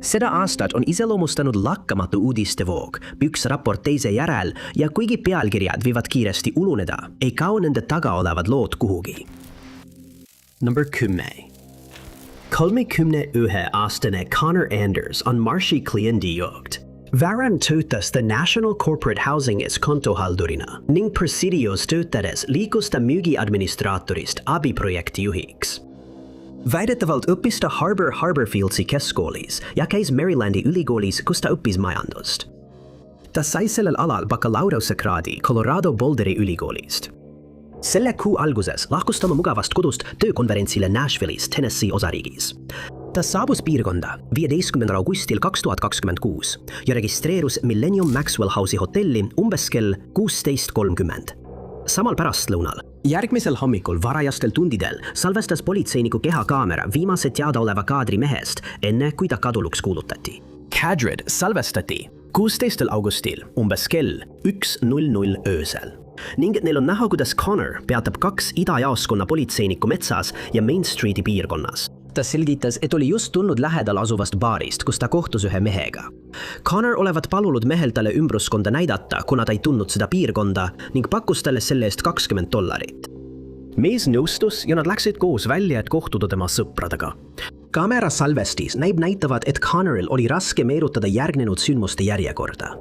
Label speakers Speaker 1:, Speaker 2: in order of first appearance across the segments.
Speaker 1: Seda aastat on iseloomustanud lakkamatu uudistevoog, üks raport teise järel ja kuigi pealkirjad viivad kiiresti uluneda, ei kao nende taga olevad lood kuhugi. Number 10. 31-aastane Connor Anders on Marshi kliendijuht. Varem töötas ta National Corporate Housingis kontohaldurina ning Presidios töötades liikus ta müügiadministraatorist abiprojekti juhiks. Väidetavalt õppis ta Harborfieldsi keskkoolis ja käis Marylandi ülikoolis, kus ta õppis majandust. Ta sai sellel alal bakalaureusekraadi Colorado Boulderi ülikoolist. Selle kuu alguses lahkus ta oma mugavast kodust töökonverentsile Nashville'is, Tennessee osariigis. Ta saabus piirkonda 15. augustil 2026 ja registreerus Millennium Maxwell House'i hotelli umbes kell 16:30. Samal pärastlõunal, järgmisel hommikul varajastel tundidel salvestas politseiniku kehakaamera viimase teadaoleva kaadri mehest, enne kui ta kaduluks kuulutati. Kaadrid salvestati 16. augustil umbes kell 1:00 öösel. Ning neil on näha, kuidas Connor peatab 2 idajaoskonna politseinikku metsas ja Main Streeti piirkonnas. Ta selgitas, et oli just tulnud lähedal asuvast baarist, kus ta kohtus ühe mehega. Connor olevat palunud mehel talle ümbruskonda näidata, kuna ta ei tundnud seda piirkonda ning pakkus talle selle eest $20. Mees nõustus ja nad läksid koos välja, et kohtuda tema sõpradega. Kaamera salvestis näitavad, et Connoril oli raske meenutada järgnenud sündmuste järjekorda.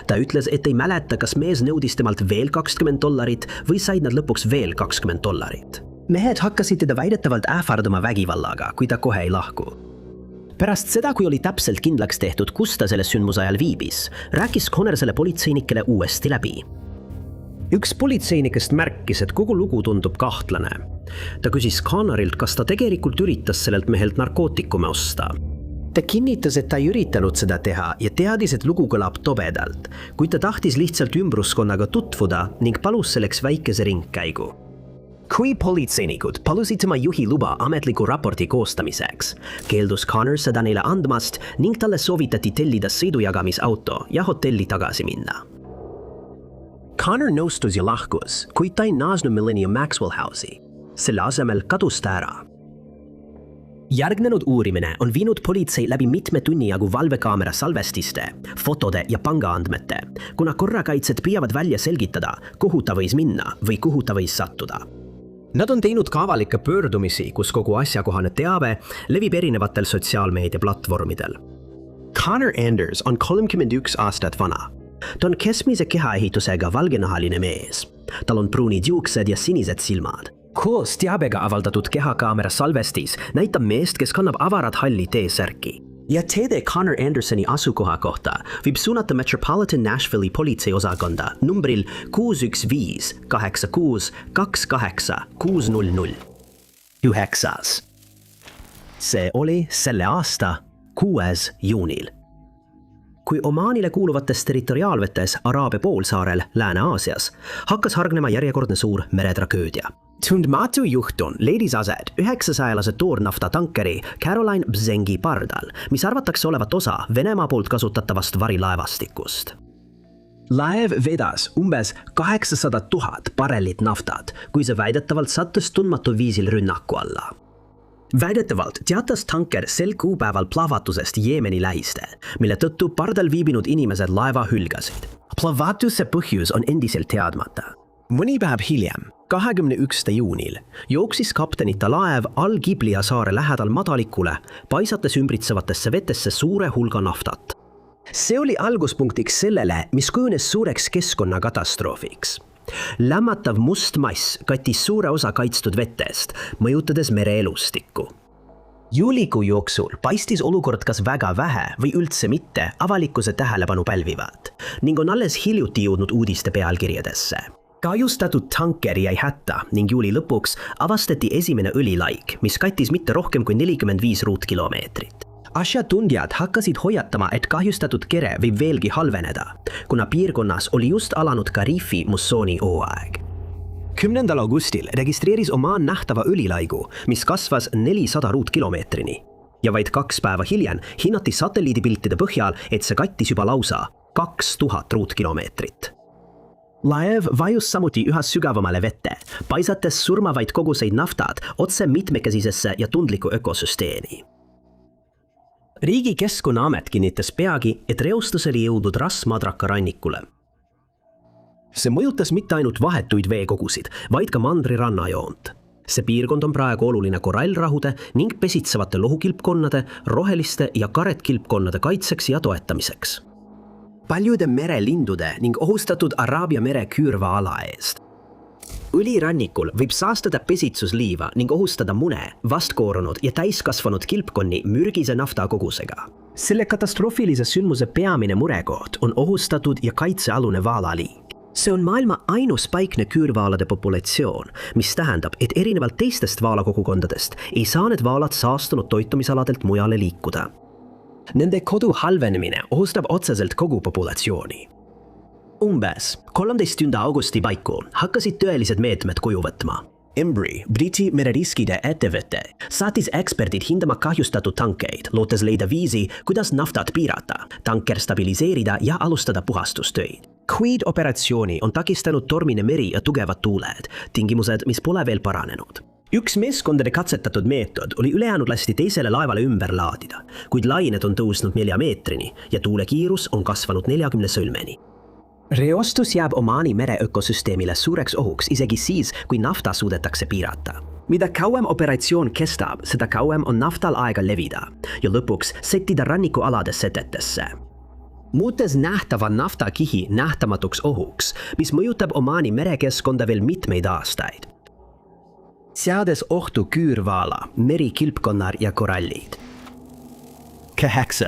Speaker 1: Ta ütles, et ei mäleta, kas mees nõudis temalt veel $20 või said nad lõpuks veel $20. Mehed hakkasid teda väidetavalt ähvardama vägivallaga, kui ta kohe ei lahku. Pärast seda, kui oli täpselt kindlaks tehtud, kus ta selle sündmuse ajal viibis, rääkis Connor selle politseinikele uuesti läbi. Üks politseinikest märkis, et kogu lugu tundub kahtlane. Ta küsis Connorilt, kas ta tegelikult üritas sellelt mehelt narkootikume osta. Ta kinnitas, et ta ei üritanud seda teha ja teadis, et lugu kõlab tobedalt, kuid ta tahtis lihtsalt ümbruskonnaga tutvuda ning palus selleks väikese ringkäigu. Kui politseinikud palusid tema juhi luba ametliku raporti koostamiseks, keeldus Connor seda neile andmast ning talle soovitati tellida sõidujagamisauto ja hotelli tagasi minna. Connor nõustus ja lahkus, kuid ta ei naasnud Millennium Maxwell House'i. Selle asemel kadus ta ära. Järgnenud uurimine on viinud politsei läbi mitme tunni jagu valvekaamera salvestiste, fotode ja pangaandmete, kuna korrakaitsjad püüavad välja selgitada, kuhu ta võis minna või kuhu ta võis sattuda. Nad on teinud ka avalikke pöördumisi, kus kogu asjakohane teave levib erinevatel sotsiaalmeediaplatvormidel. Connor Anders on 31 aastat vana. Ta on keskmise kehaehitusega valgenahaline mees. Tal on pruunid juuksed ja sinised silmad. Koos teabega avaldatud kehakaamera salvestis näitab meest, kes kannab avarat halli T-särki. Ja teede Connor Andersoni asukoha kohta võib suunata Metropolitan Nashville'i politseiosakonda numbril 615 86 28 600. 9. See oli selle aasta 6. juunil. Kui Omaanile kuuluvates territoriaalvetes Araabia poolsaarel Lääne-Aasias hakkas hargnema järjekordne suur meretragöödia. Tundmatu juhtun leidis aset 900-lase toornafta tankeri Caroline Bzengi pardal, mis arvatakse olevat osa Venemaa poolt kasutatavast varilaevastikust. Laev vedas umbes 800 000 barrelit naftat, kui see väidetavalt sattus tundmatu viisil rünnaku alla. Väidetavalt teatas tanker sel kuupäeval plahvatusest Jeemeni lähistel, mille tõttu pardal viibinud inimesed laeva hülgasid. Plahvatuse põhjus on endiselt teadmata. Mõni päev hiljem, 21. juunil, jooksis kaptenita laev Al-Giblia saare lähedal madalikule, paisates ümbritsevatesse vetesse suure hulga naftat. See oli alguspunktiks sellele, mis kujunes suureks keskkonnakatastroofiks. Lämmatav must mass kattis suure osa kaitstud vetest, mõjutades mereelustikku. Juulikuu jooksul paistis olukord kas väga vähe või üldse mitte avalikkuse tähelepanu pälvivat ning on alles hiljuti jõudnud uudiste pealkirjadesse. Kahjustatud tanker jäi hätta ning juuli lõpuks avastati esimene õlilaik, mis kattis mitte rohkem kui 45 ruutkilomeetrit. Asjatundjad hakkasid hoiatama, et kahjustatud kere võib veelgi halveneda, kuna piirkonnas oli just alanud Karifi mussooni hooaeg. 10. augustil registreeris Omaan nähtava õlilaigu, mis kasvas 400 ruutkilomeetrini. Ja vaid 2 päeva hiljem hinnati satelliidipiltide põhjal, et see kattis juba lausa 2000 ruutkilomeetrit. Laev vajus samuti üha sügavamale vette, paisates surmavaid koguseid naftat otse mitmekesisesse ja tundliku ökosüsteemi. Riigi Keskkonnaamet kinnitas peagi, et reostus oli jõudnud Ras-Madraka rannikule. See mõjutas mitte ainult vahetuid veekogusid, vaid ka mandri rannajoont. See piirkond on praegu oluline korallrahude ning pesitsevate lohukilpkonnade, roheliste ja karetkilpkonnade kaitseks ja toetamiseks. Paljude merelindude ning ohustatud Araabia mere küürva-ala eest. Õlirannikul võib saastada pesitsusliiva ning ohustada mune, vastkoorunud ja täiskasvanud kilpkonni mürgise naftakogusega. Selle katastroofilise sündmuse peamine murekoht on ohustatud ja kaitsealune vaalaliik. See on maailma ainus paikne küürvaalade populatsioon, mis tähendab, et erinevalt teistest vaalakogukondadest ei saa need vaalad saastunud toitumisaladelt mujale liikuda. Nende kodu halvenemine ohustab otseselt kogu populatsiooni. Umbes 13. augusti paiku hakkasid tõelised meetmed kuju võtma. Embry, Briti mereriskide ettevõte, saatis eksperdid hindama kahjustatud tankeid, lootes leida viisi, kuidas naftat piirata, tanker stabiliseerida ja alustada puhastustöid. Kuid operatsiooni on takistanud tormine meri ja tugevad tuuled, tingimused, mis pole veel paranenud. Üks meeskondade katsetatud meetod oli ülejäänud lasti teisele laevale ümber laadida, kuid lained on tõusnud 4 meetrini ja tuulekiirus on kasvanud 40 sõlmeni. Reostus jääb Omaani mere ökosüsteemile suureks ohuks isegi siis, kui nafta suudetakse piirata. Mida kauem operatsioon kestab, seda kauem on naftal aega levida ja lõpuks settida rannikualade setetesse. Muutes nähtava naftakihi nähtamatuks ohuks, mis mõjutab Omaani merekeskkonda veel mitmeid aastaid. Seades ohtu küürvaala, merikilpkonnar ja korallid. 8.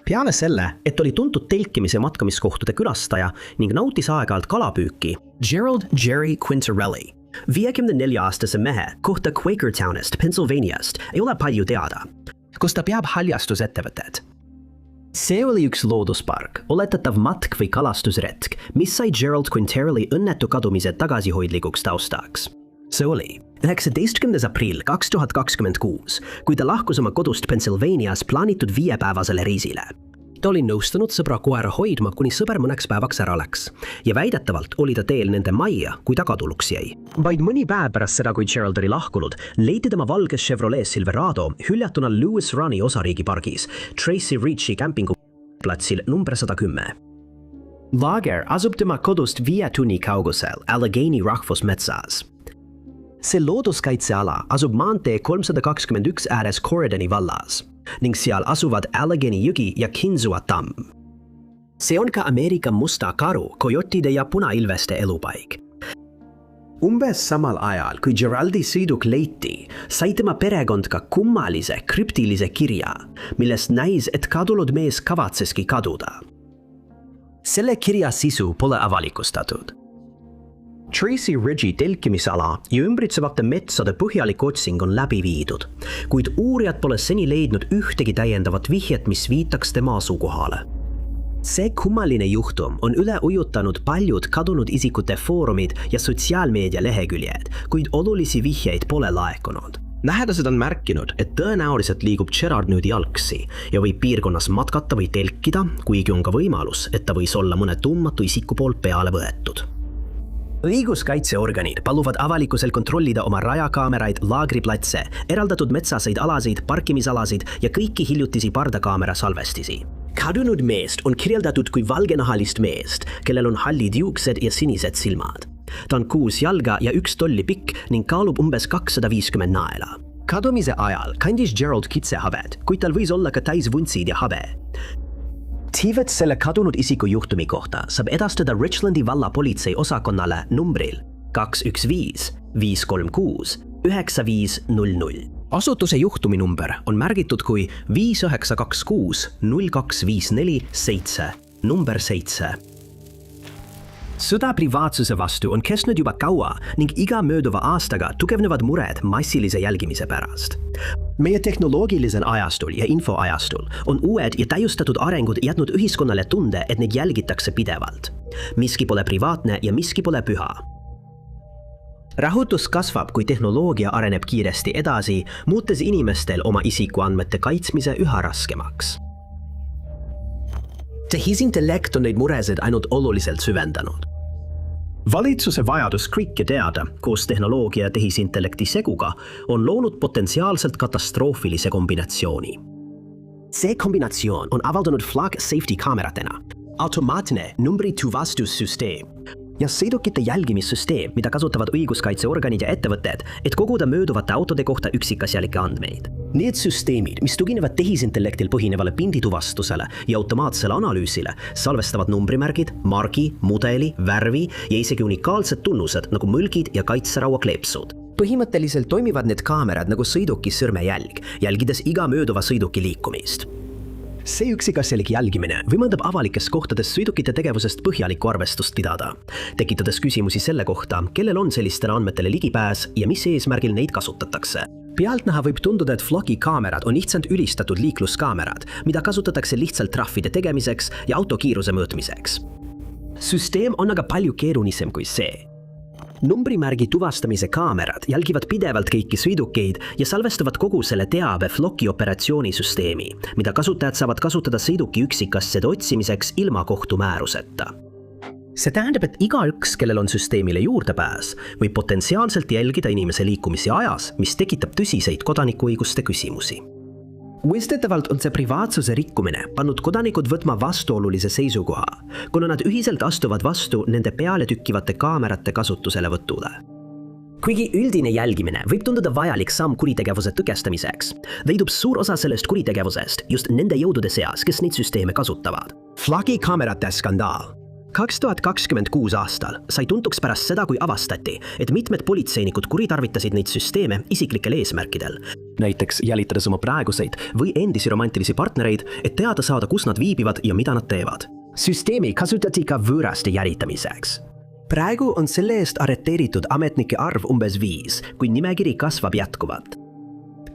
Speaker 1: Peale selle, et oli tuntud telkimise matkamiskohtade külastaja ning nautis aeg-ajalt kalapüüki, Gerald Jerry Quintarelli, 54-aastase mehe kohta Quakertownist, Pennsylvaniast ei ole palju teada, kus ta peab haljastusettevõtted. See oli üks looduspark, oletatav matk või kalastusretk, mis sai Gerald Quintarelli õnnetu kadumise tagasihoidlikuks taustaks. See oli 19. aprill 2026, kui ta lahkus oma kodust Pennsylvanias plaanitud 5-päevasele reisile. Ta oli nõustunud sõbra koera hoidma, kuni sõber mõneks päevaks ära läks ja väidetavalt oli ta teel nende majja, kui ta kaduluks jäi. Vaid mõni päev pärast seda, kui Gerald oli lahkunud, leiti tema valges Chevrolet Silverado hüljatuna Lewis Runni osariigi pargis Tracy Ritchie kämpinguplatsil number 110. Laager asub tema kodust 5 tunni kaugusel Allegheny rahvusmetsas. See looduskaitseala asub maantee 321 ääres Corridoni vallas ning seal asuvad Allegheny jõgi ja Kinsua tamm. See on ka Ameerika musta karu, kojotide ja punailveste elupaik. Umbes samal ajal, kui Geraldi sõiduk leiti, sai tema perekond ka kummalise, krüptilise kirja, millest näis, et kadunud mees kavatseski kaduda. Selle kirja sisu pole avalikustatud. Tracy Ritchie telkimisala ja ümbritsevate metsade põhjalik otsing on läbi viidud, kuid uurijad pole seni leidnud ühtegi täiendavat vihjet, mis viitaks tema asukohale. See kummaline juhtum on üle ujutanud paljud kadunud isikute foorumid ja sotsiaalmeedia leheküljed, kuid olulisi vihjeid pole laekunud. Lähedased on märkinud, et tõenäoliselt liigub Gerard nüüd jalgsi ja võib piirkonnas matkata või telkida, kuigi on ka võimalus, et ta võis olla mõne tundmatu isiku poolt peale võetud. Õiguskaitseorganid paluvad avalikkusel kontrollida oma rajakaameraid, laagriplatse, eraldatud metsaseid alasid, parkimisalasid ja kõiki hiljutisi pardakaamera salvestisi. Kadunud meest on kirjeldatud kui valgenahalist meest, kellel on hallid juuksed ja sinised silmad. Ta on 6 jalga ja 1 tolli pikk ning kaalub umbes 250 naela. Kadumise ajal kandis Gerald kitsehabed, kuid tal võis olla ka täisvuntsid ja habe. Tiivet selle kadunud isiku juhtumi kohta saab edastada Richlandi valla politsei osakonnale numbril 215 536 9500. Asutuse juhtumi number on märgitud kui 5926 0254 7, number 7. Sõda privaatsuse vastu on kestnud juba kaua ning iga mööduva aastaga tugevnevad mured massilise jälgimise pärast. Meie tehnoloogilisel ajastul ja infoajastul on uued ja täiustatud arengud jätnud ühiskonnale tunde, et neid jälgitakse pidevalt. Miski pole privaatne ja miski pole püha. Rahutus kasvab, kui tehnoloogia areneb kiiresti edasi, muutes inimestel oma isikuandmete kaitsmise üha raskemaks. Tehisintellekt on neid muresid ainult oluliselt süvendanud. Valitsuse vajadus kõike teada koos tehnoloogia ja tehisintellekti seguga on loonud potentsiaalselt katastroofilise kombinatsiooni. See kombinatsioon on avaldunud Flock Safety kaameratena, automaatne numbrituvastussysteem ja sõidukite jälgimissüsteem, mida kasutavad õiguskaitseorganid ja ettevõtted, et koguda mööduvate autode kohta üksikasjalikke andmeid. Need süsteemid, mis tuginevad tehisintellektil põhinevale pindituvastusele ja automaatsele analüüsile, salvestavad numbrimärgid, margi, mudeli, värvi ja isegi unikaalsed tunnused nagu mõlgid ja kaitseraua kleepsud. Põhimõtteliselt toimivad need kaamerad nagu sõiduki sõrmejälg, jälgides iga mööduva sõiduki liikumist. See üksikasjalik jälgimine võimaldab avalikes kohtades sõidukite tegevusest põhjalikku arvestust pidada, tekitades küsimusi selle kohta, kellel on sellistele andmetele ligipääs ja mis eesmärgil neid kasutatakse. Pealtnäha võib tunduda, et Flocki kaamerad on lihtsalt ülistatud liikluskaamerad, mida kasutatakse lihtsalt trahvide tegemiseks ja autokiiruse mõõtmiseks. Süsteem on aga palju keerulisem kui see. Numbrimärgi tuvastamise kaamerad jälgivad pidevalt kõiki sõidukeid ja salvestavad kogu selle teabe Flocki operatsioonisüsteemi, mida kasutajad saavad kasutada sõiduki üksikasjade otsimiseks ilma kohtumääruseta. See tähendab, et igaüks, kellel on süsteemile juurdepääs, võib potentsiaalselt jälgida inimese liikumisi ajas, mis tekitab tõsiseid kodanikuõiguste küsimusi. Mõistetavalt on see privaatsuse rikkumine pannud kodanikud võtma vastuolulise seisukoha, kuna nad ühiselt astuvad vastu nende peale tükkivate kaamerate kasutuselevõtule. Kuigi üldine jälgimine võib tunduda vajalik samm kuritegevuse tõkestamiseks, leidub suur osa sellest kuritegevusest just nende jõudude seas, kes neid süsteeme kasutavad. Flocki kaamerate skandaal 2026 aastal sai tuntuks pärast seda, kui avastati, et mitmed politseinikud kuritarvitasid neid süsteeme isiklikel eesmärkidel, näiteks jälitades oma praeguseid või endisi romantilisi partnereid, et teada saada, kus nad viibivad ja mida nad teevad. Süsteemi kasutati ka võõraste jälitamiseks. Praegu on selle eest arreteeritud ametnike arv umbes 5, kui nimekiri kasvab jätkuvalt.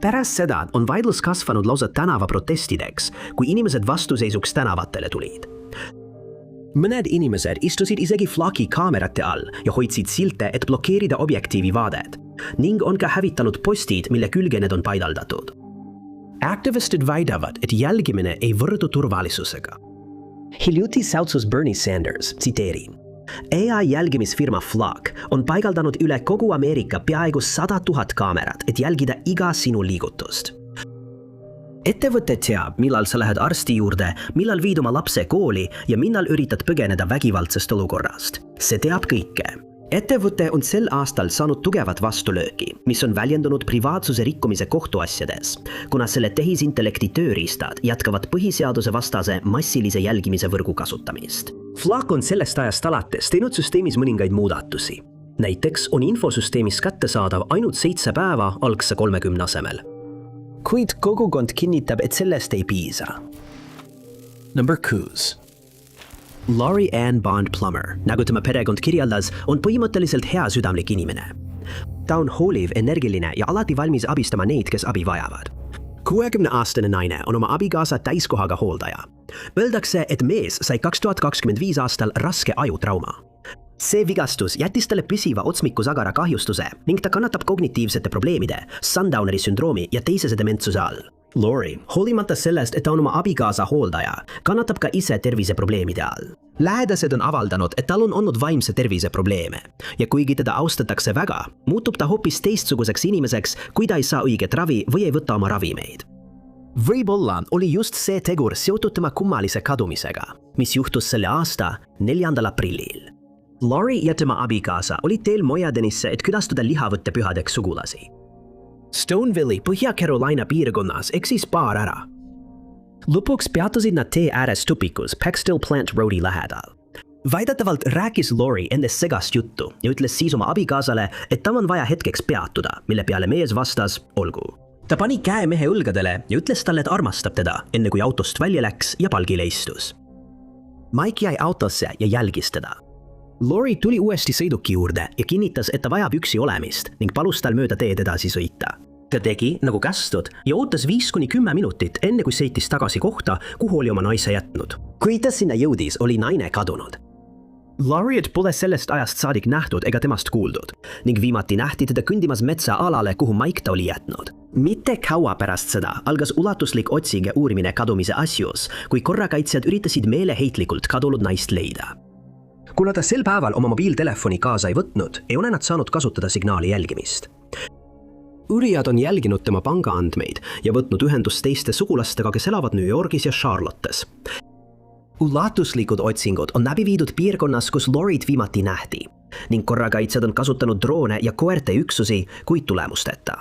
Speaker 1: Pärast seda on vaidlus kasvanud lausa tänavaprotestideks, kui inimesed vastuseisuks tänavatele tulid. Mõned inimesed istusid isegi Flocki kaamerate all ja hoidsid silte, et blokeerida objektiivi vaadet, ning on ka hävitanud postid, mille külge need on paidaldatud. Aktivistid väidavad, et jälgimine ei võrdu turvalisusega. Hiljuti säutsus Bernie Sanders, tsiteerin: AI jälgimisfirma Flock on paigaldanud üle kogu Ameerika peaaegu 100 000 kaamerat, et jälgida iga sinu liigutust. Ettevõte teab, millal sa lähed arsti juurde, millal viid oma lapse kooli ja millal üritad põgeneda vägivaldsest olukorrast. See teab kõike. Ettevõte on sel aastal saanud tugevat vastulööki, mis on väljendunud privaatsuse rikkumise kohtuasjades, kuna selle tehisintellekti tööriistad jätkavad põhiseaduse vastase massilise jälgimise võrgu kasutamist. Flock on sellest ajast alates teinud süsteemis mõningaid muudatusi. Näiteks on infosüsteemis kättesaadav ainult 7 päeva algse 30 asemel. Kuid kogukond kinnitab, et sellest ei piisa. Number 6. Laurie Ann Bond Plummer, nagu tema perekond kirjeldas, on põhimõtteliselt hea südamlik inimene. Ta on hooliv, energiline ja alati valmis abistama neid, kes abi vajavad. 60-aastane naine on oma abikaasa täiskohaga hooldaja. Öeldakse, et mees sai 2025 aastal raske ajutrauma. See vigastus jättis talle püsiva otsmikusagara kahjustuse ning ta kannatab kognitiivsete probleemide, Sundowneri sündroomi ja teisese dementsuse all. Laurie, hoolimata sellest, et ta on oma abikaasa hooldaja, kannatab ka ise terviseprobleemide all. Lähedased on avaldanud, et tal on olnud vaimse tervise probleeme ja kuigi teda austatakse väga, muutub ta hoopis teistsuguseks inimeseks, kui ta ei saa õiget ravi või ei võta oma ravimeid. Võib-olla oli just see tegur seotud tema kummalise kadumisega, mis juhtus selle aasta 4. aprillil. Laurie ja tema abikaasa olid teel Mojadenisse, et külastada lihavõttepühadeks sugulasi. Stoneville'i Põhja-Carolina piirkonnas eksis paar ära. Lõpuks peatusid nad tee ääres tupikus Peckstill Plant Roadi lähedal. Väidetavalt rääkis Laurie endast segast juttu ja ütles siis oma abikaasale, et tal on vaja hetkeks peatuda, mille peale mees vastas, olgu. Ta pani käe mehe õlgadele ja ütles talle, et armastab teda, enne kui autost välja läks ja palgile istus. Mike jäi autosse ja jälgis teda. Laurie tuli uuesti sõiduki juurde ja kinnitas, et ta vajab üksi olemist ning palus tal mööda teed edasi sõita. Ta tegi, nagu kästud, ja ootas 5–10 minutit, enne kui sõitis tagasi kohta, kuhu oli oma naise jätnud. Kui ta sinna jõudis, oli naine kadunud. Lauriet pole sellest ajast saadik nähtud ega temast kuuldud ning viimati nähti teda kõndimas metsaalale, kuhu Mike ta oli jätnud. Mitte kaua pärast seda algas ulatuslik otsing ja uurimine kadumise asjus, kui korrakaitsjad üritasid meeleheitlikult kadunud naist leida. Kuna ta sel päeval oma mobiiltelefoni kaasa ei võtnud, ei ole nad saanud kasutada signaali jälgimist. Uurijad on jälginud tema pangaandmeid ja võtnud ühendust teiste sugulastega, kes elavad New Yorgis ja Charlottes. Ulatuslikud otsingud on läbi viidud piirkonnas, kus Lorit viimati nähti, ning korrakaitsjad on kasutanud droone ja koerte üksusi, kuid tulemusteta.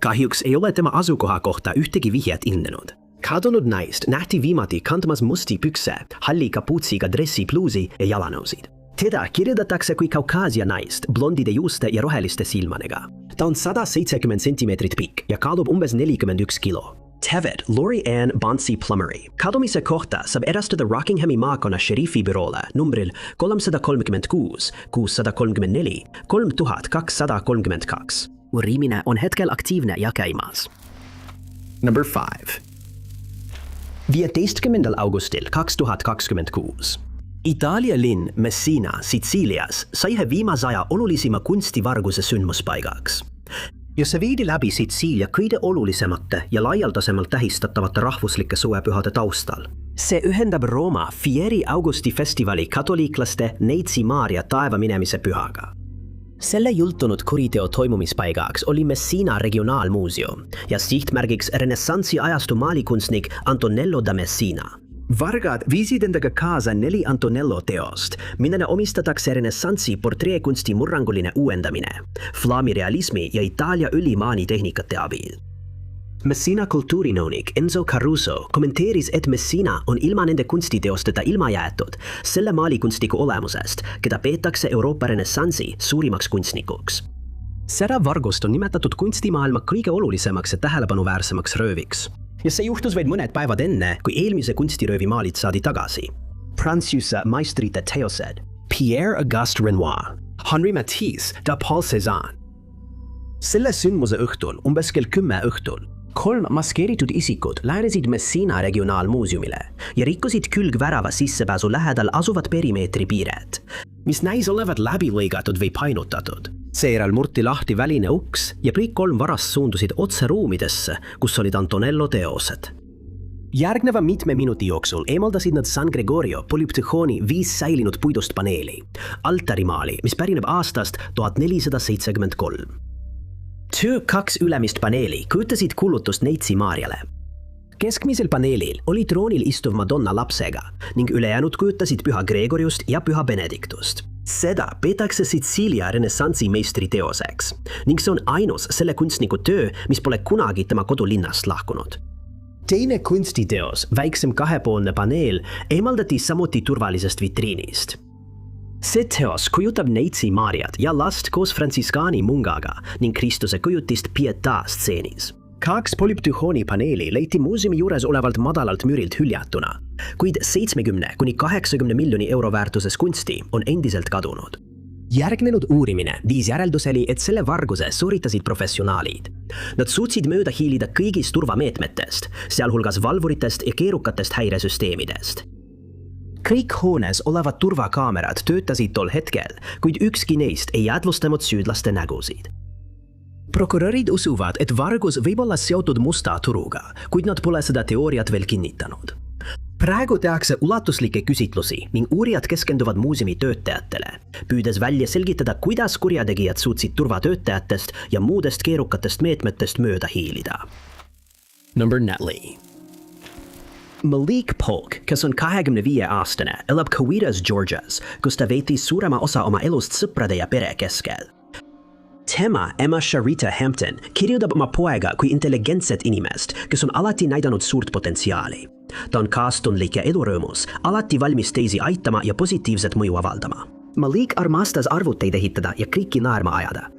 Speaker 1: Kahjuks ei ole tema asukoha kohta ühtegi vihjet ilmnenud. Kadunud naist nähti viimati kandmas musti pükse, halli kapuutsiga dressipluusi ja jalanõusid. Teda kirjeldatakse kui Kaukaasia naist, blondide juuste ja roheliste silmanega. Ta on 170 sentimeetrit pikk ja kaalub umbes 41 kilo. Tevet Lori Ann Bonsi Plummery. Kadumise kohta saab edastada Rockinghami maakonna šerifi büroole numbril 336 634 3232. Uurimine on hetkel aktiivne ja käimas. Number 5. 15. augustil 2026. Itaalia linn Messina, Sitsiilias sai ühe viimase aja olulisima kunstivarguse sündmuspaigaks. Ja see viidi läbi Sitsiilia kõige olulisemate ja laialdasemalt tähistatavate rahvuslike suvepühade taustal. See ühendab Rooma Fieri Augusti festivali katoliiklaste Neitsi Maarja taeva minemise pühaga. Selle jultunud kuriteo toimumispaigaks oli Messina regionaalmuuseum ja sihtmärgiks renessansi ajastu maalikunstnik Antonello da Messina. Vargad viisid endaga kaasa 4 Antonello teost, millele omistatakse renessansi portreekunsti murranguline uuendamine, flaamirealismi ja Itaalia ülimaani tehnikate abil. Messina kultuurinõunik Enzo Caruso kommenteeris, et Messina on ilma nende kunstiteosteta ilma jäetud selle maalikunstniku olemusest, keda peetakse Euroopa renessansi suurimaks kunstnikuks. Seda vargust on nimetatud kunstimaailma kõige olulisemaks ja tähelepanuväärsemaks rööviks. Ja see juhtus vaid mõned päevad enne, kui eelmise kunstiröövi maalid saadi tagasi. Prantsuse maistrite teosed Pierre-Auguste Renoir, Henri Matisse ja Paul Cézanne. Selle sündmuse õhtul, umbes kell 10 õhtul, 3 maskeeritud isikud lähenesid Messina regionaalmuuseumile ja rikkusid külgvärava sissepääsu lähedal asuvat perimeetri piiret, mis näis olevat läbi lõigatud või painutatud. Seejärel murti lahti väline uks ja kõik 3 varast suundusid otse ruumidesse, kus olid Antonello teosed. Järgneva mitme minuti jooksul eemaldasid nad San Gregorio polüptühooni 5 säilinud puidust paneeli, altarimaali, mis pärineb aastast 1473. 2 ülemist paneeli kujutasid kuulutust Neitsi Maarjale. Keskmisel paneelil oli troonil istuv Madonna lapsega ning ülejäänud kujutasid püha Gregoriust ja püha Benediktust. Seda peetakse Sitsiilia renessansi meistri teoseks ning see on ainus selle kunstniku töö, mis pole kunagi tema kodulinnast lahkunud. Teine kunstiteos, väiksem 2-poolne paneel, eemaldati samuti turvalisest vitriinist. See teos kujutab Neitsi Maarjat ja last koos frantsiskaani mungaga ning Kristuse kujutist Pietà stseenis. 2 polüptühooni paneeli leiti muuseumi juures olevalt madalalt müürilt hüljatuna, kuid 70–80 miljoni euro väärtuses kunsti on endiselt kadunud. Järgnenud uurimine viis järelduseni, et selle varguse sooritasid professionaalid. Nad suutsid mööda hiilida kõigist turvameetmetest, sealhulgas valvuritest ja keerukatest häiresüsteemidest. Kõik hoones olevad turvakaamerad töötasid tol hetkel, kuid ükski neist ei jäädvustanud süüdlaste nägusid. Prokurörid usuvad, et vargus võib olla seotud musta turuga, kuid nad pole seda teooriat veel kinnitanud. Praegu tehakse ulatuslikke küsitlusi ning uurijad keskenduvad muuseumi töötajatele, püüdes välja selgitada, kuidas kurjategijad suutsid turvatöötajatest ja muudest keerukatest meetmetest mööda hiilida. Number 4. Malik Polk, kes on 25-aastane, elab Cowitas, Georgias, kus ta veetis suurema osa oma elust sõprade ja pere keskel. Tema, Emma Sharita Hampton, kirjutab oma poega kui intelligentset inimest, kes on alati näidanud suurt potentsiaali. Ta on kaastundlik ja edurõõmus, alati valmis teisi aitama ja positiivset mõju avaldama. Malik armastas arvuteid ehitada ja kõiki naerma ajada.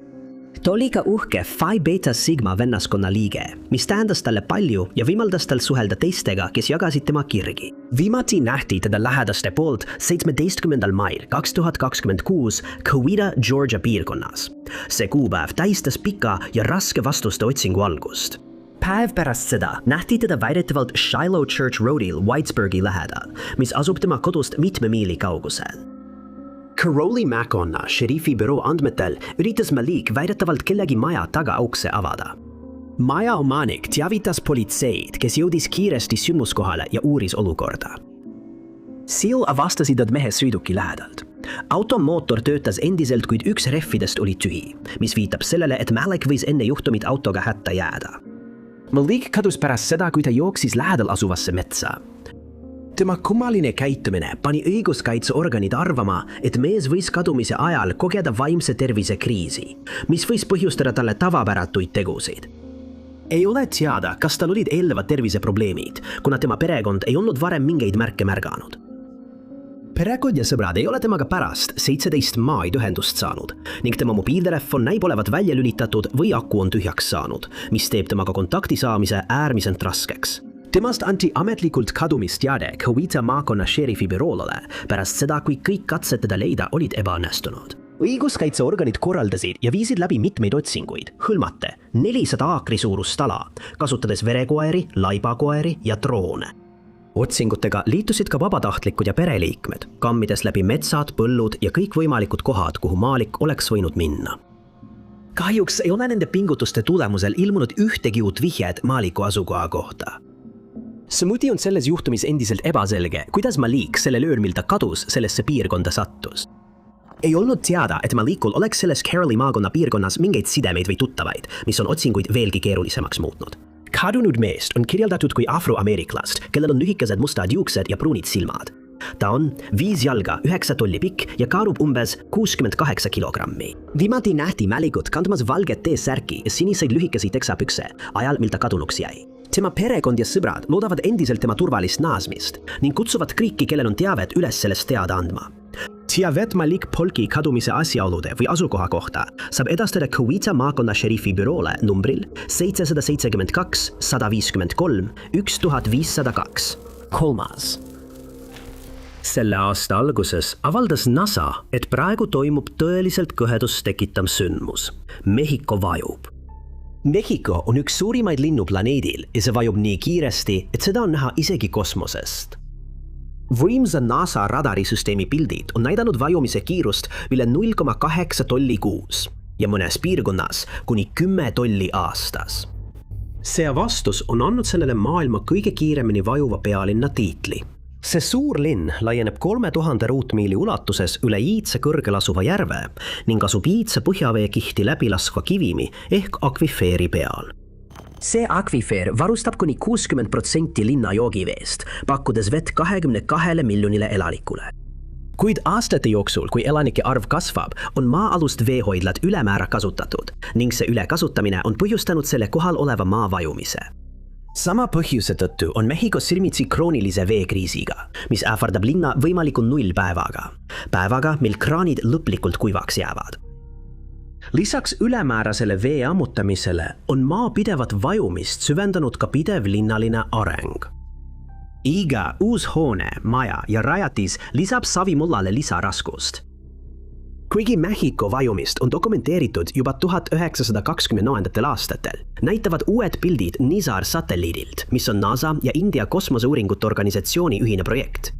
Speaker 1: Ta oli ka uhke Phi Beta Sigma vennaskonna liige, mis tähendas talle palju ja võimaldas tal suhelda teistega, kes jagasid tema kirgi. Viimati nähti teda lähedaste poolt 17. mail 2026 Coweta, Georgia piirkonnas. See kuupäev tähistas pika ja raske vastuste otsingu algust. Päev pärast seda nähti teda väidetavalt Shiloh Church Roadil Whitesburgi lähedal, mis asub tema kodust mitme miili kaugusel. Caroli Maconna šerifi büroo andmetel üritas Malik väidetavalt kellegi maja tagaukse avada. Maja omanik teavitas politseid, kes jõudis kiiresti sündmuskohale ja uuris olukorda. Seal avastasid nad mehe sõiduki lähedalt. Auto mootor töötas endiselt, kuid üks rehvidest oli tühi, mis viitab sellele, et Malik võis enne juhtumit autoga hätta jääda. Malik kadus pärast seda, kui ta jooksis lähedal asuvasse metsa. Tema kummaline käitumine pani õiguskaitseorganid arvama, et mees võis kadumise ajal kogeda vaimse tervise kriisi, mis võis põhjustada talle tavapäratuid tegusid. Ei ole teada, kas tal olid eelnevad terviseprobleemid, kuna tema perekond ei olnud varem mingeid märke märganud. Perekond ja sõbrad ei ole temaga pärast 17 maid ühendust saanud ning tema mobiiltelefon näib olevat välja lülitatud või aku on tühjaks saanud, mis teeb temaga kontakti saamise äärmiselt raskeks. Temast anti ametlikult kadumisteade Coweta maakonna šerifi büroolale pärast seda, kui kõik katsed teda leida olid ebaõnnestunud. Õiguskaitseorganid korraldasid ja viisid läbi mitmeid otsinguid, hõlmate 400 aakri suurust ala, kasutades verekoeri, laibakoeri ja droone. Otsingutega liitusid ka vabatahtlikud ja pereliikmed, kammides läbi metsad, põllud ja kõik võimalikud kohad, kuhu Malik oleks võinud minna. Kahjuks ei ole nende pingutuste tulemusel ilmunud ühtegi uut vihjed Maliku asukoha kohta. Samuti on selles juhtumis endiselt ebaselge, kuidas Malik sellel ööl, mil ta kadus, sellesse piirkonda sattus. Ei olnud teada, et Malikul oleks selles Caroli maakonna piirkonnas mingeid sidemeid või tuttavaid, mis on otsinguid veelgi keerulisemaks muutnud. Kadunud meest on kirjeldatud kui afroameeriklast, kellel on lühikesed mustad juuksed ja pruunid silmad. Ta on 5 jalga, 9 tolli pikk ja kaalub umbes 68 kilogrammi. Viimati nähti Malikut kandmas valget T-särki ja siniseid lühikeseid teksapükse ajal, mil ta kadunuks jäi. Tema perekond ja sõbrad loodavad endiselt tema turvalist naasmist ning kutsuvad kõiki, kellel on teavet, üles sellest teada andma. Teavet Malik Polki kadumise asjaolude või asukoha kohta saab edastada Coweta maakonna šerifi büroole numbril 772 153 1502. Kolmas. Selle aasta alguses avaldas NASA, et praegu toimub tõeliselt kõhedust tekitav sündmus. Mehhiko vajub. Mehhiko on üks suurimaid linnu planeedil ja see vajub nii kiiresti, et seda on näha isegi kosmosest. Võimsa NASA radarisüsteemi pildid on näidanud vajumise kiirust üle 0,8 tolli kuus ja mõnes piirkonnas kuni 10 tolli aastas. See vastus on andnud sellele maailma kõige kiiremini vajuva pealinna tiitli. See suur linn laieneb 3000 ruutmiili ulatuses üle iidse kõrgel asuva järve ning asub iidse põhjaveekihti läbi laskva kivimi ehk akvifeeri peal. See akvifeer varustab kuni 60% linna joogiveest, pakkudes vett 22 miljonile elanikule. Kuid aastate jooksul, kui elanike arv kasvab, on maa-alust veehoidlad ülemäära kasutatud ning see ülekasutamine on põhjustanud selle kohal oleva maa vajumise. Sama põhjuse tõttu on Mehhiko silmitsi kroonilise veekriisiga, mis ähvardab linna võimaliku 0 päevaga, mil kraanid lõplikult kuivaks jäävad. Lisaks ülemäärasele vee ammutamisele on maa pidevat vajumist süvendanud ka pidev linnaline areng. Iga uus hoone, maja ja rajatis lisab savimullale lisaraskust. Kuigi Mehhiko vajumist on dokumenteeritud juba 1920. aastatel, näitavad uued pildid NISAR satelliidilt, mis on NASA ja India kosmoseuuringute organisatsiooni ühine projekt.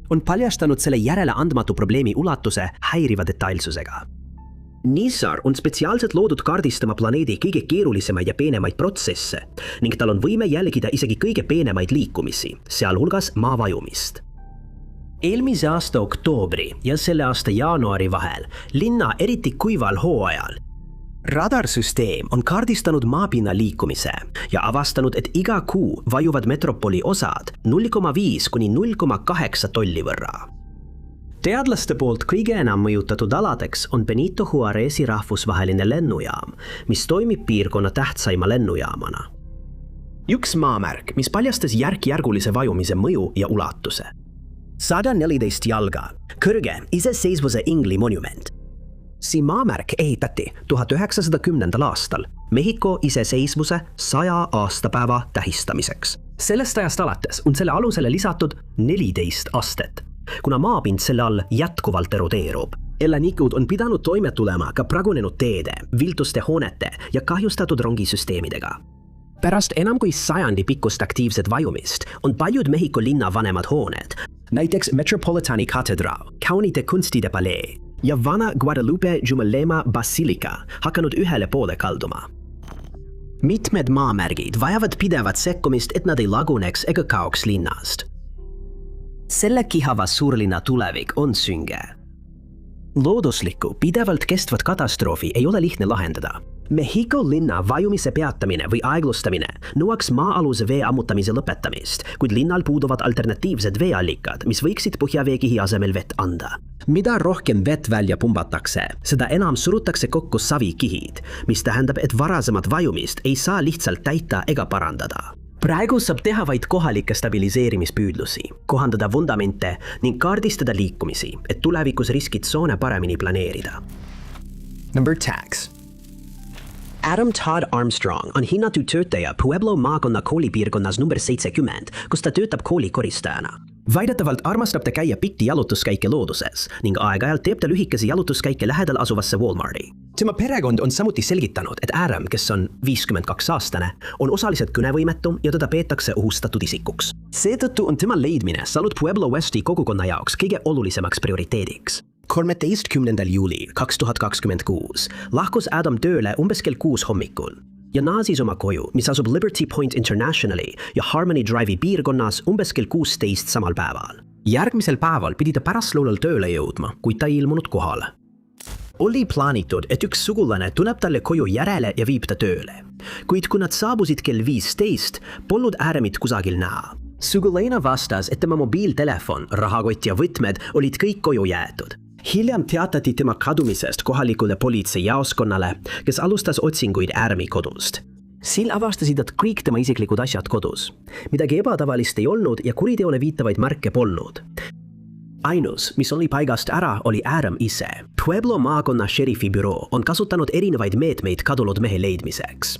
Speaker 1: On paljastanud selle järele andmatu probleemi ulatuse häiriva detailsusega. NISAR on spetsiaalselt loodud kaardistama planeedi kõige keerulisemaid ja peenemaid protsesse ning tal on võime jälgida isegi kõige peenemaid liikumisi, sealhulgas maa vajumist. Eelmise aasta oktoobri ja selle aasta jaanuari vahel linna eriti kuival hooajal radarsüsteem on kaardistanud maapinna liikumise ja avastanud, et iga kuu vajuvad metropoli osad 0,5 kuni 0,8 tolli võrra. Teadlaste poolt kõige enam mõjutatud aladeks on Benito Juarezi rahvusvaheline lennujaam, mis toimib piirkonna tähtsaima lennujaamana. Üks maamärk, mis paljastas järk-järgulise vajumise mõju ja ulatuse. 114 jalga, kõrge iseseisvuse ingli monument. See maamärk ehitati 1910. aastal Mehhiko iseseisvuse 100 aastapäeva tähistamiseks. Sellest ajast alates on selle alusele lisatud 14 astet, kuna maapind selle all jätkuvalt erodeerub. Elanikud on pidanud toime tulema ka pragunenud teede, viltuste hoonete ja kahjustatud rongisüsteemidega. Pärast enam kui 100 pikkust aktiivset vajumist on paljud Mehhiko linna vanemad hooned, näiteks Metropolitani katedraal, kaunite kunstide palee ja vana Guadalupe Jumalema basilika hakanud ühele poole kalduma. Mitmed maamärgid vajavad pidevat sekkumist, et nad ei laguneks ega kaoks linnast. Selle kihava suurlinna tulevik on sünge. Looduslikku, pidevalt kestvat katastroofi ei ole lihtne lahendada. Mexico linna vajumise peatamine või aeglustamine nõuaks maa-aluse vee ammutamise lõpetamist, kuid linnal puuduvad alternatiivsed veeallikad, mis võiksid põhjaveekihi asemel vett anda. Mida rohkem vett välja pumbatakse, seda enam surutakse kokku savikihid, mis tähendab, et varasemat vajumist ei saa lihtsalt täita ega parandada. Praegu saab teha vaid kohalikke stabiliseerimispüüdlusi, kohandada vundamente ning kaardistada liikumisi, et tulevikus riskitsoone paremini planeerida.
Speaker 2: Number tax.
Speaker 1: Adam Todd Armstrong on hinnatud töötaja Pueblo maakonna koolipiirkonnas number 70, kus ta töötab koolikoristajana. Väidetavalt armastab ta käia pikki jalutuskäike looduses ning aeg-ajalt teeb ta lühikesi jalutuskäike lähedal asuvasse Walmarti. Tema perekond on samuti selgitanud, et Adam, kes on 52-aastane, on osaliselt kõnevõimetu ja teda peetakse ohustatud isikuks. Seetõttu on tema leidmine saanud Pueblo Westi kogukonna jaoks kõige olulisemaks prioriteediks. 13. juulil 2026 lahkus Adam tööle umbes kell 6 hommikul ja naasis oma koju, mis asub Liberty Point Internationali ja Harmony Drive'i piirkonnas umbes kell 16 samal päeval. Järgmisel päeval pidi ta pärastlõunal tööle jõudma, kuid ta ei ilmunud kohale. Oli plaanitud, et üks sugulane tunneb talle koju järele ja viib ta tööle, kuid kui nad saabusid kell 15, polnud Adamit kusagil näha. Sugulaine vastas, et tema mobiiltelefon, rahakott ja võtmed olid kõik koju jäetud. Hiljem teatati tema kadumisest kohalikule politseijaoskonnale, kes alustas otsinguid Adami kodust. Seal avastasid nad kõik tema isiklikud asjad kodus. Midagi ebatavalist ei olnud ja kuriteole viitavaid märke polnud. Ainus, mis oli paigast ära, oli Adam ise. Pueblo maakonna šerifi büroo on kasutanud erinevaid meetmeid kadunud mehe leidmiseks.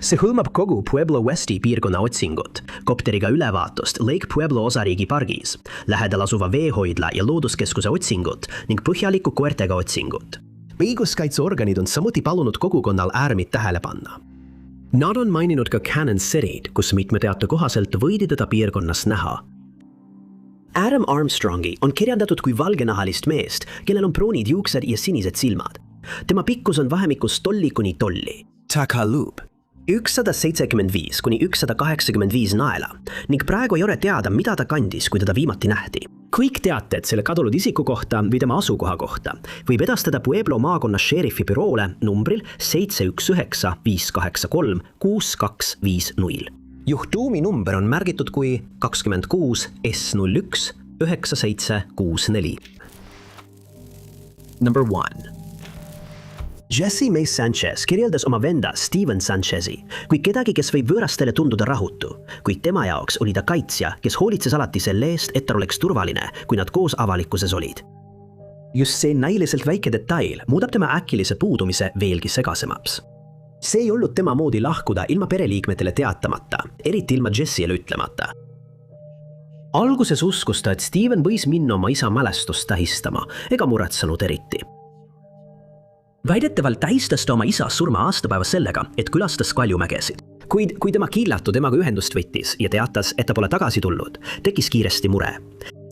Speaker 1: See hõlmab kogu Pueblo Westi piirkonna otsingut, kopteriga ülevaatust Lake Pueblo osariigi pargis, lähedal asuva veehoidla ja looduskeskuse otsingut ning põhjalikku koertega otsingut. Õiguskaitseorganid on samuti palunud kogukonnal Adamit tähele panna. Nad on maininud ka Cannon City't, kus mitme teate kohaselt võidi teda piirkonnas näha. Adam Armstrongi on kirjeldatud kui valgenahalist meest, kellel on pruunid juuksed ja sinised silmad. Tema pikkus on vahemikus tolli kuni tolli.
Speaker 2: Takalub.
Speaker 1: 175 kuni 185 naela ning praegu ei ole teada, mida ta kandis, kui teda viimati nähti. Kõik teated selle kadunud isiku kohta või tema asukoha kohta võib edastada Pueblo maakonna šerifi büroole numbril 719 583 6250. Juhtumi number on märgitud kui 26 S01 9764.
Speaker 2: Number 1.
Speaker 1: Jesse May Sanchez kirjeldas oma venda Steven Sanchezi kui kedagi, kes võib võõrastele tunduda rahutu, kuid tema jaoks oli ta kaitsja, kes hoolitses alati selle eest, et ta oleks turvaline, kui nad koos avalikkuses olid. Just see näiliselt väike detail muudab tema äkilise puudumise veelgi segasemaks. See ei olnud tema moodi lahkuda ilma pereliikmetele teatamata, eriti ilma Jesse'le ütlemata. Alguses uskus ta, et Steven võis minna oma isa mälestust tähistama ega muretsenud eriti. Väidetavalt tähistas ta oma isa surma aastapäeva sellega, et külastas Kaljumägesid. Kuid kui tema kiillatu temaga ühendust võttis ja teatas, et ta pole tagasi tulnud, tekkis kiiresti mure.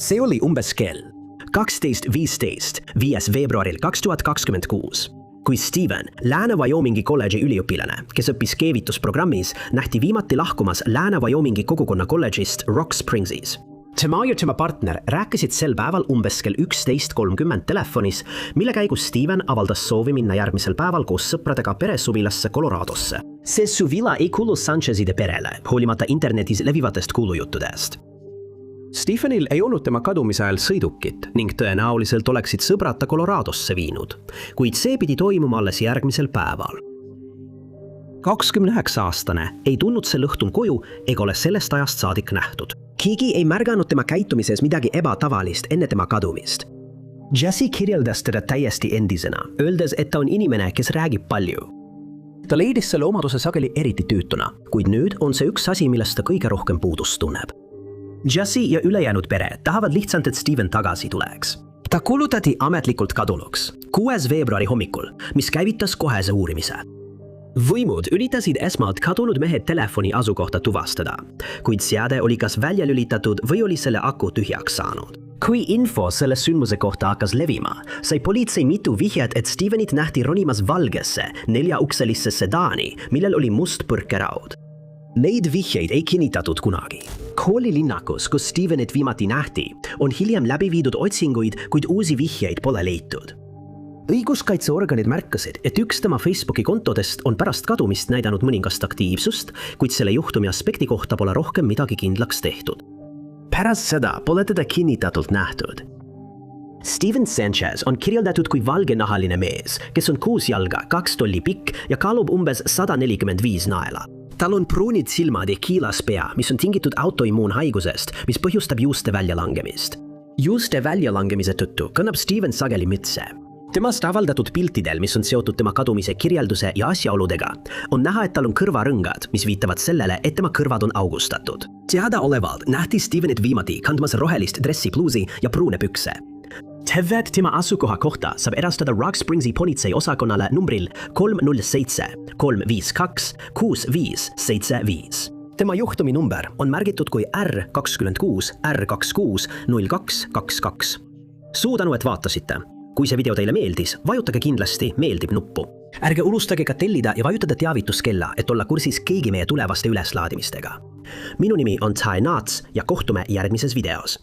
Speaker 1: See oli umbes kell 12.15, 5. veebruaril 2026. Kui Steven, Lääne-Wyomingi kolledži üliõpilane, kes õppis keevitusprogrammis, nähti viimati lahkumas Lääne-Wyomingi kogukonna kolledžist Rock Springsis. Tema ja tema partner rääkisid sel päeval umbes kell 11.30 telefonis, mille käigus Steven avaldas soovi minna järgmisel päeval koos sõpradega peresuvilasse Coloradosse. See suvila ei kuulu Sanchezide perele, hoolimata internetis levivatest kuulujuttudest. Stevenil ei olnud tema kadumise ajal sõidukit ning tõenäoliselt oleksid sõbrad ta Coloradosse viinud, kuid see pidi toimuma alles järgmisel päeval. 29-aastane ei tulnud sel õhtul koju ega ole sellest ajast saadik nähtud. Keegi ei märganud tema käitumises midagi ebatavalist enne tema kadumist. Jesse kirjeldas teda täiesti endisena, öeldes, et ta on inimene, kes räägib palju. Ta leidis selle omaduse sageli eriti tüütuna, kuid nüüd on see üks asi, millest ta kõige rohkem puudust tunneb. Jesse ja ülejäänud pere tahavad lihtsalt, et Steven tagasi tuleks. Ta kuulutati ametlikult kadunuks 6. veebruari hommikul, mis käivitas kohese uurimise. Võimud üritasid esmalt kadunud mehe telefoni asukohta tuvastada, kuid seade oli kas välja lülitatud või oli selle aku tühjaks saanud. Kui info selle sündmuse kohta hakkas levima, sai politsei mitu vihjet, et Stevenit nähti ronimas valgesse 4-ukselisse sedaani, millel oli must põrkeraud. Neid vihjeid ei kinnitatud kunagi. Koolilinnakus, kus Stevenit viimati nähti, on hiljem läbi viidud otsinguid, kuid uusi vihjeid pole leitud. Õiguskaitseorganid märkasid, et üks tema Facebooki kontodest on pärast kadumist näidanud mõningast aktiivsust, kuid selle juhtumi aspekti kohta pole rohkem midagi kindlaks tehtud. Pärast seda pole teda kinnitatult nähtud. Steven Sanchez on kirjeldatud kui valgenahaline mees, kes on 6 jalga, 2 tolli pikk ja kaalub umbes 145 naela. Tal on pruunid silmad ja kiilas pea, mis on tingitud autoimmuunhaigusest, mis põhjustab juuste väljalangemist. Juuste väljalangemise tõttu kannab Steven sageli mütse. Temast avaldatud piltidel, mis on seotud tema kadumise kirjelduse ja asjaoludega, on näha, et tal on kõrvarõngad, mis viitavad sellele, et tema kõrvad on augustatud. Teadaolevalt nähti Stevenit viimati kandmas rohelist dressipluusi ja pruune pükse. Tevet tema asukoha kohta saab edastada Rock Springsi politsei osakonnale numbril 307 352 6575. Tema juhtumi number on märgitud kui R26 R26 0222. Suur tänu, et vaatasite. Kui see video teile meeldis, vajutage kindlasti meeldib nuppu. Ärge unustage ka tellida ja vajutada teavituskella, et olla kursis kõigi meie tulevaste üleslaadimistega. Minu nimi on Tai Nats ja kohtume järgmises videos.